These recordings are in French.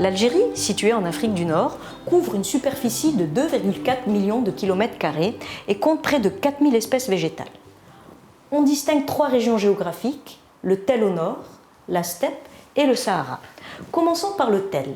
L'Algérie, située en Afrique du Nord, couvre une superficie de 2,4 millions de kilomètres carrés et compte près de 4000 espèces végétales. On distingue 3 régions géographiques, le Tell au nord, la steppe et le Sahara. Commençons par le Tell.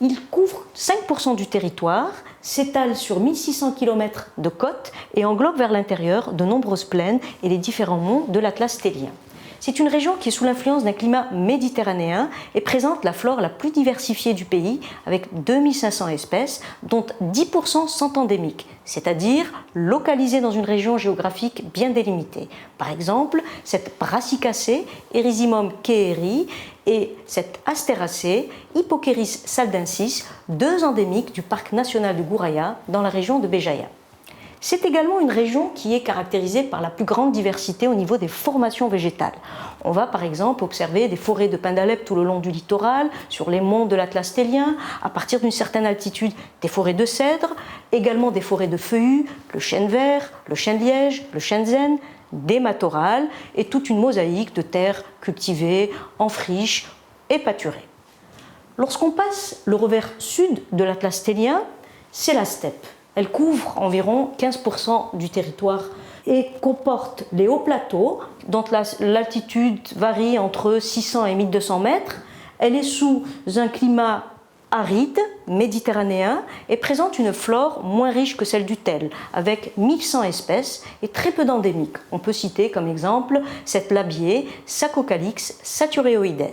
Il couvre 5% du territoire, s'étale sur 1600 km de côte et englobe vers l'intérieur de nombreuses plaines et les différents monts de l'Atlas tellien. C'est une région qui est sous l'influence d'un climat méditerranéen et présente la flore la plus diversifiée du pays avec 2500 espèces, dont 10% sont endémiques, c'est-à-dire localisées dans une région géographique bien délimitée. Par exemple, cette brassicacée, Erysimum keeri, et cette astéracée, Hippokeris saldensis, 2 endémiques du parc national du Gouraya dans la région de Béjaïa. C'est également une région qui est caractérisée par la plus grande diversité au niveau des formations végétales. On va par exemple observer des forêts de pins d'Alep tout le long du littoral, sur les monts de l'Atlas tellien, à partir d'une certaine altitude des forêts de cèdres, également des forêts de feuillus, le chêne vert, le chêne liège, le chêne zen, des matorrales et toute une mosaïque de terres cultivées, en friche et pâturées. Lorsqu'on passe le revers sud de l'Atlas tellien, c'est la steppe. Elle couvre environ 15% du territoire et comporte les hauts plateaux dont l'altitude varie entre 600 et 1200 mètres. Elle est sous un climat aride, méditerranéen, et présente une flore moins riche que celle du Tell, avec 1100 espèces et très peu d'endémiques. On peut citer comme exemple cette labier, Sacocalix satureoides.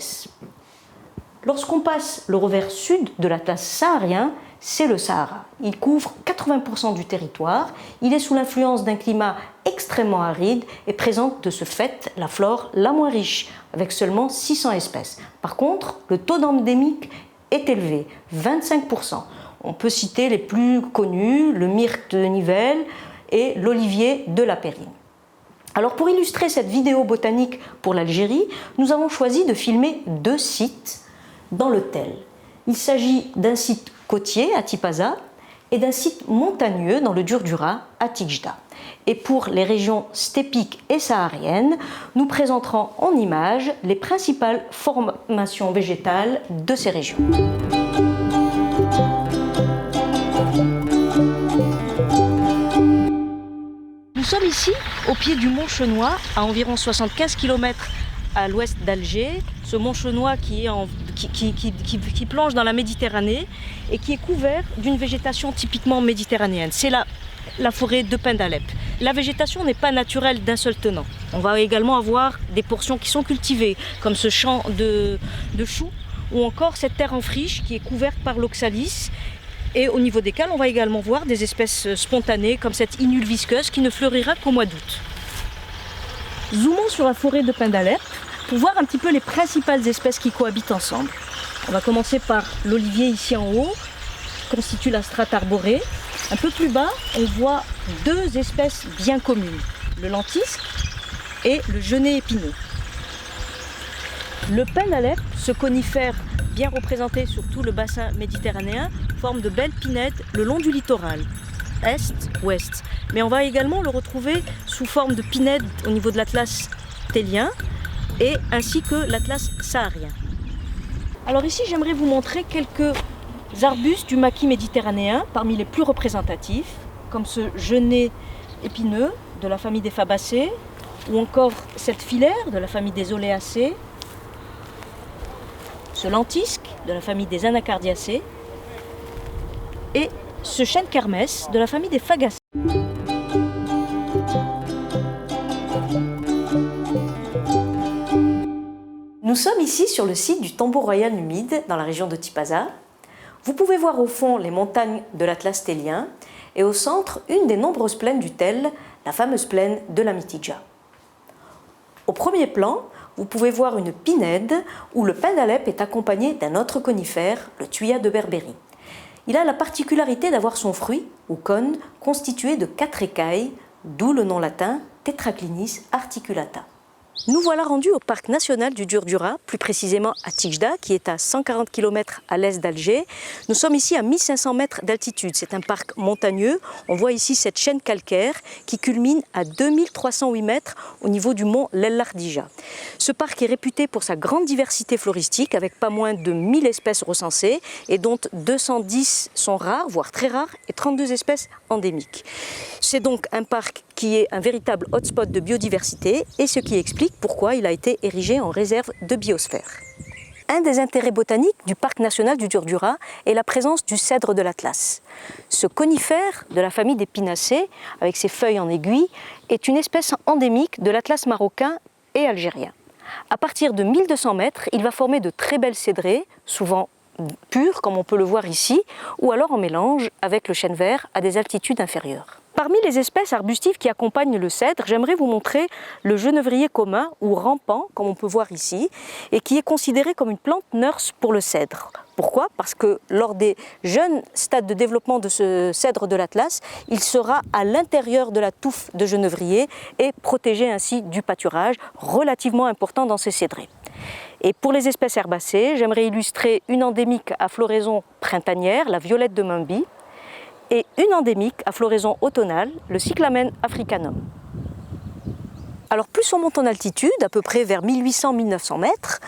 Lorsqu'on passe le revers sud de l'Atlas saharien, c'est le Sahara. Il couvre 80% du territoire, il est sous l'influence d'un climat extrêmement aride et présente de ce fait la flore la moins riche, avec seulement 600 espèces. Par contre, le taux d'endémique est élevé, 25%. On peut citer les plus connus, le myrte de Nivelles et l'olivier de la Périne. Alors pour illustrer cette vidéo botanique pour l'Algérie, nous avons choisi de filmer 2 sites dans le Tell. Il s'agit d'un site côtier à Tipaza et d'un site montagneux dans le Durdura à Tijdá. Et pour les régions steppiques et sahariennes, nous présenterons en images les principales formations végétales de ces régions. Nous sommes ici au pied du mont Chenois, à environ 75 km à l'ouest d'Alger, ce mont Chenois qui plonge dans la Méditerranée et qui est couvert d'une végétation typiquement méditerranéenne. C'est la forêt de pins d'Alep. La végétation n'est pas naturelle d'un seul tenant. On va également avoir des portions qui sont cultivées, comme ce champ de choux, ou encore cette terre en friche qui est couverte par l'oxalis, et au niveau desquelles on va également voir des espèces spontanées, comme cette inule visqueuse qui ne fleurira qu'au mois d'août. Zoomons sur la forêt de pins d'Alep pour voir un petit peu les principales espèces qui cohabitent ensemble. On va commencer par l'olivier ici en haut, qui constitue la strate arborée. Un peu plus bas, on voit 2 espèces bien communes, le lentisque et le genêt épineux. Le pin d'Alep, ce conifère bien représenté sur tout le bassin méditerranéen, forme de belles pinèdes le long du littoral, est-ouest. Mais on va également le retrouver sous forme de pinèdes au niveau de l'Atlas tellien et ainsi que l'Atlas saharien. Alors ici, j'aimerais vous montrer quelques arbustes du maquis méditerranéen parmi les plus représentatifs, comme ce genêt épineux de la famille des Fabacées, ou encore cette filaire de la famille des Oléacées, ce lentisque de la famille des Anacardiacées et ce chêne kermès de la famille des Fagacées. Nous sommes ici sur le site du tombeau royal numide dans la région de Tipaza. Vous pouvez voir au fond les montagnes de l'Atlas tellien et au centre une des nombreuses plaines du Tell, la fameuse plaine de la Mitidja. Au premier plan, vous pouvez voir une pinède où le pin d'Alep est accompagné d'un autre conifère, le Thuya de Berbérie. Il a la particularité d'avoir son fruit, ou cône, constitué de 4 écailles, d'où le nom latin Tetraclinis articulata. Nous voilà rendus au parc national du Durdura, plus précisément à Tijdagh, qui est à 140 km à l'est d'Alger. Nous sommes ici à 1500 mètres d'altitude. C'est un parc montagneux. On voit ici cette chaîne calcaire qui culmine à 2308 mètres au niveau du mont Lel-Lardija. Ce parc est réputé pour sa grande diversité floristique, avec pas moins de 1000 espèces recensées, et dont 210 sont rares, voire très rares, et 32 espèces endémiques. C'est donc un parc qui est un véritable hotspot de biodiversité, et ce qui explique pourquoi il a été érigé en réserve de biosphère. Un des intérêts botaniques du parc national du Durdura est la présence du cèdre de l'Atlas. Ce conifère de la famille des pinacées, avec ses feuilles en aiguille, est une espèce endémique de l'Atlas marocain et algérien. À partir de 1200 mètres, il va former de très belles cédrées, souvent pures comme on peut le voir ici, ou alors en mélange avec le chêne vert à des altitudes inférieures. Parmi les espèces arbustives qui accompagnent le cèdre, j'aimerais vous montrer le genévrier commun ou rampant, comme on peut voir ici, et qui est considéré comme une plante nurse pour le cèdre. Pourquoi? Parce que lors des jeunes stades de développement de ce cèdre de l'Atlas, il sera à l'intérieur de la touffe de genévrier et protégé ainsi du pâturage, relativement important dans ces cédrées. Et pour les espèces herbacées, j'aimerais illustrer une endémique à floraison printanière, la violette de Mumby, et une endémique à floraison automnale, le Cyclamen africanum. Alors plus on monte en altitude, à peu près vers 1800-1900 mètres,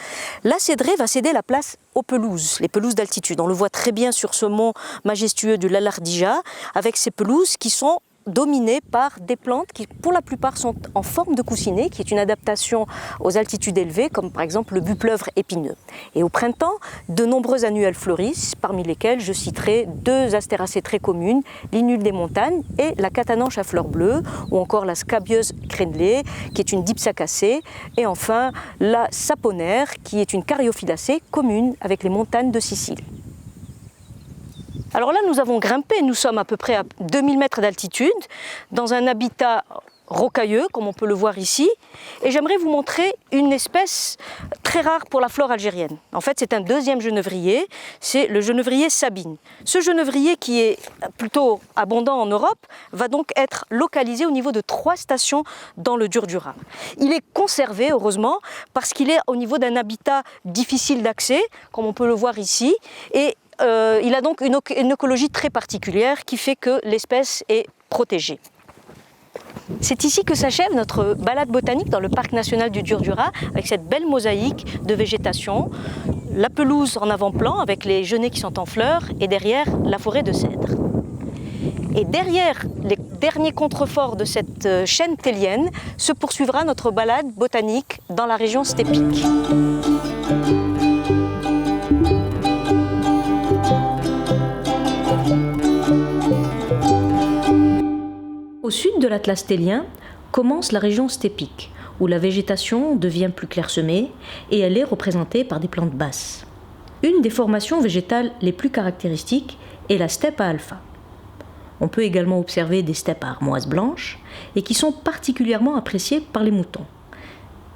la cédrée va céder la place aux pelouses, les pelouses d'altitude. On le voit très bien sur ce mont majestueux du Lel-Lardija, avec ces pelouses qui sont dominées par des plantes qui, pour la plupart, sont en forme de coussinet, qui est une adaptation aux altitudes élevées, comme par exemple le buple-pleuvre épineux. Et au printemps, de nombreux annuels fleurissent, parmi lesquels je citerai deux astéracées très communes, l'inule des montagnes et la catananche à fleurs bleues, ou encore la scabieuse crénelée, qui est une dipsacacée, et enfin la saponaire, qui est une cariophyllacée commune avec les montagnes de Sicile. Alors là, nous avons grimpé, nous sommes à peu près à 2000 mètres d'altitude, dans un habitat rocailleux, comme on peut le voir ici, et j'aimerais vous montrer une espèce très rare pour la flore algérienne. En fait, c'est un deuxième genévrier, c'est le genévrier Sabine. Ce genévrier, qui est plutôt abondant en Europe, va donc être localisé au niveau de 3 stations dans le Durdura. Il est conservé, heureusement, parce qu'il est au niveau d'un habitat difficile d'accès, comme on peut le voir ici, et il a donc une écologie très particulière qui fait que l'espèce est protégée. C'est ici que s'achève notre balade botanique dans le parc national du Durdura, avec cette belle mosaïque de végétation, la pelouse en avant-plan avec les genêts qui sont en fleurs, et derrière la forêt de cèdres. Et derrière les derniers contreforts de cette chaîne thélienne se poursuivra notre balade botanique dans la région steppique. Au sud de l'Atlas télien commence la région steppique, où la végétation devient plus clairsemée et elle est représentée par des plantes basses. Une des formations végétales les plus caractéristiques est la steppe à alpha. On peut également observer des steppes à armoises blanches et qui sont particulièrement appréciées par les moutons.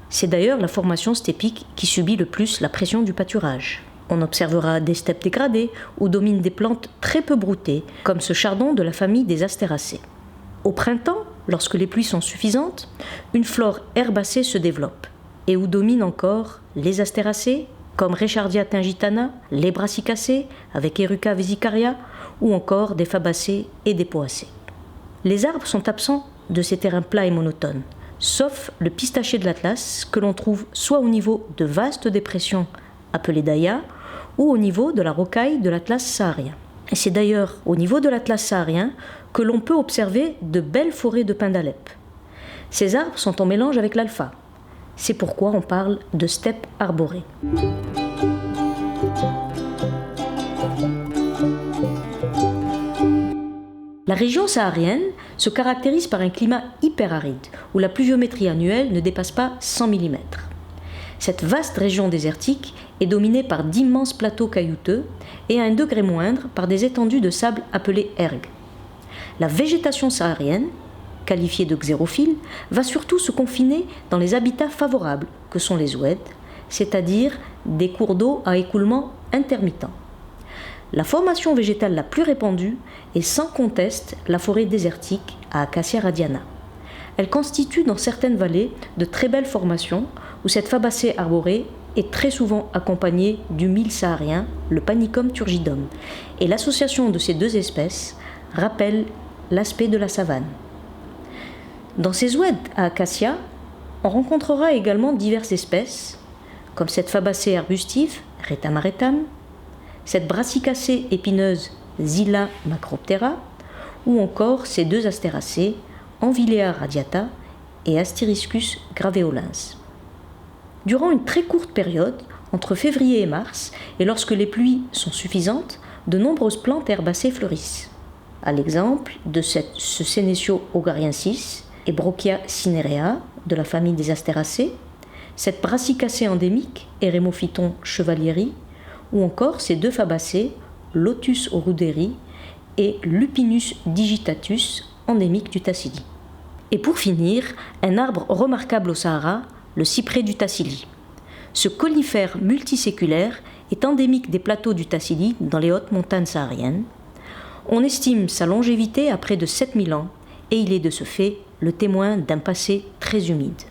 C'est d'ailleurs la formation steppique qui subit le plus la pression du pâturage. On observera des steppes dégradées où dominent des plantes très peu broutées, comme ce chardon de la famille des astéracées. Au printemps, lorsque les pluies sont suffisantes, une flore herbacée se développe, et où dominent encore les astéracées, comme Rechardia tingitana, les brassicacées, avec Eruca vesicaria, ou encore des fabacées et des poacées. Les arbres sont absents de ces terrains plats et monotones, sauf le pistacher de l'Atlas, que l'on trouve soit au niveau de vastes dépressions appelées daya, ou au niveau de la rocaille de l'Atlas saharien. Et c'est d'ailleurs au niveau de l'Atlas saharien que l'on peut observer de belles forêts de pins d'Alep. Ces arbres sont en mélange avec l'alpha. C'est pourquoi on parle de steppe arborée. La région saharienne se caractérise par un climat hyperaride, où la pluviométrie annuelle ne dépasse pas 100 mm. Cette vaste région désertique est dominée par d'immenses plateaux caillouteux et à un degré moindre par des étendues de sable appelées ergues. La végétation saharienne, qualifiée de xérophile, va surtout se confiner dans les habitats favorables que sont les oueds, c'est-à-dire des cours d'eau à écoulement intermittent. La formation végétale la plus répandue est sans conteste la forêt désertique à Acacia radiana. elle constitue dans certaines vallées de très belles formations où cette fabacée arborée est très souvent accompagnée du mille saharien, le Panicum turgidum. Et l'association de ces deux espèces rappelle l'aspect de la savane. Dans ces oueds à acacia, on rencontrera également diverses espèces, comme cette fabacée arbustive, Rhetam aretam, cette brassicacée épineuse, Zilla macroptera, ou encore ces deux astéracées, Envilea radiata et Asteriscus graveolens. Durant une très courte période, entre février et mars, et lorsque les pluies sont suffisantes, de nombreuses plantes herbacées fleurissent. À l'exemple de ce Senecio ogariensis et Brochia cinerea de la famille des astéracées, cette brassicacée endémique, Eremophyton chevalieri, ou encore ces deux fabacées, Lotus oruderi et Lupinus digitatus, endémique du Tassili. Et pour finir, un arbre remarquable au Sahara, le cyprès du Tassili. Ce conifère multiséculaire est endémique des plateaux du Tassili dans les hautes montagnes sahariennes. On estime sa longévité à près de 7000 ans et il est de ce fait le témoin d'un passé très humide.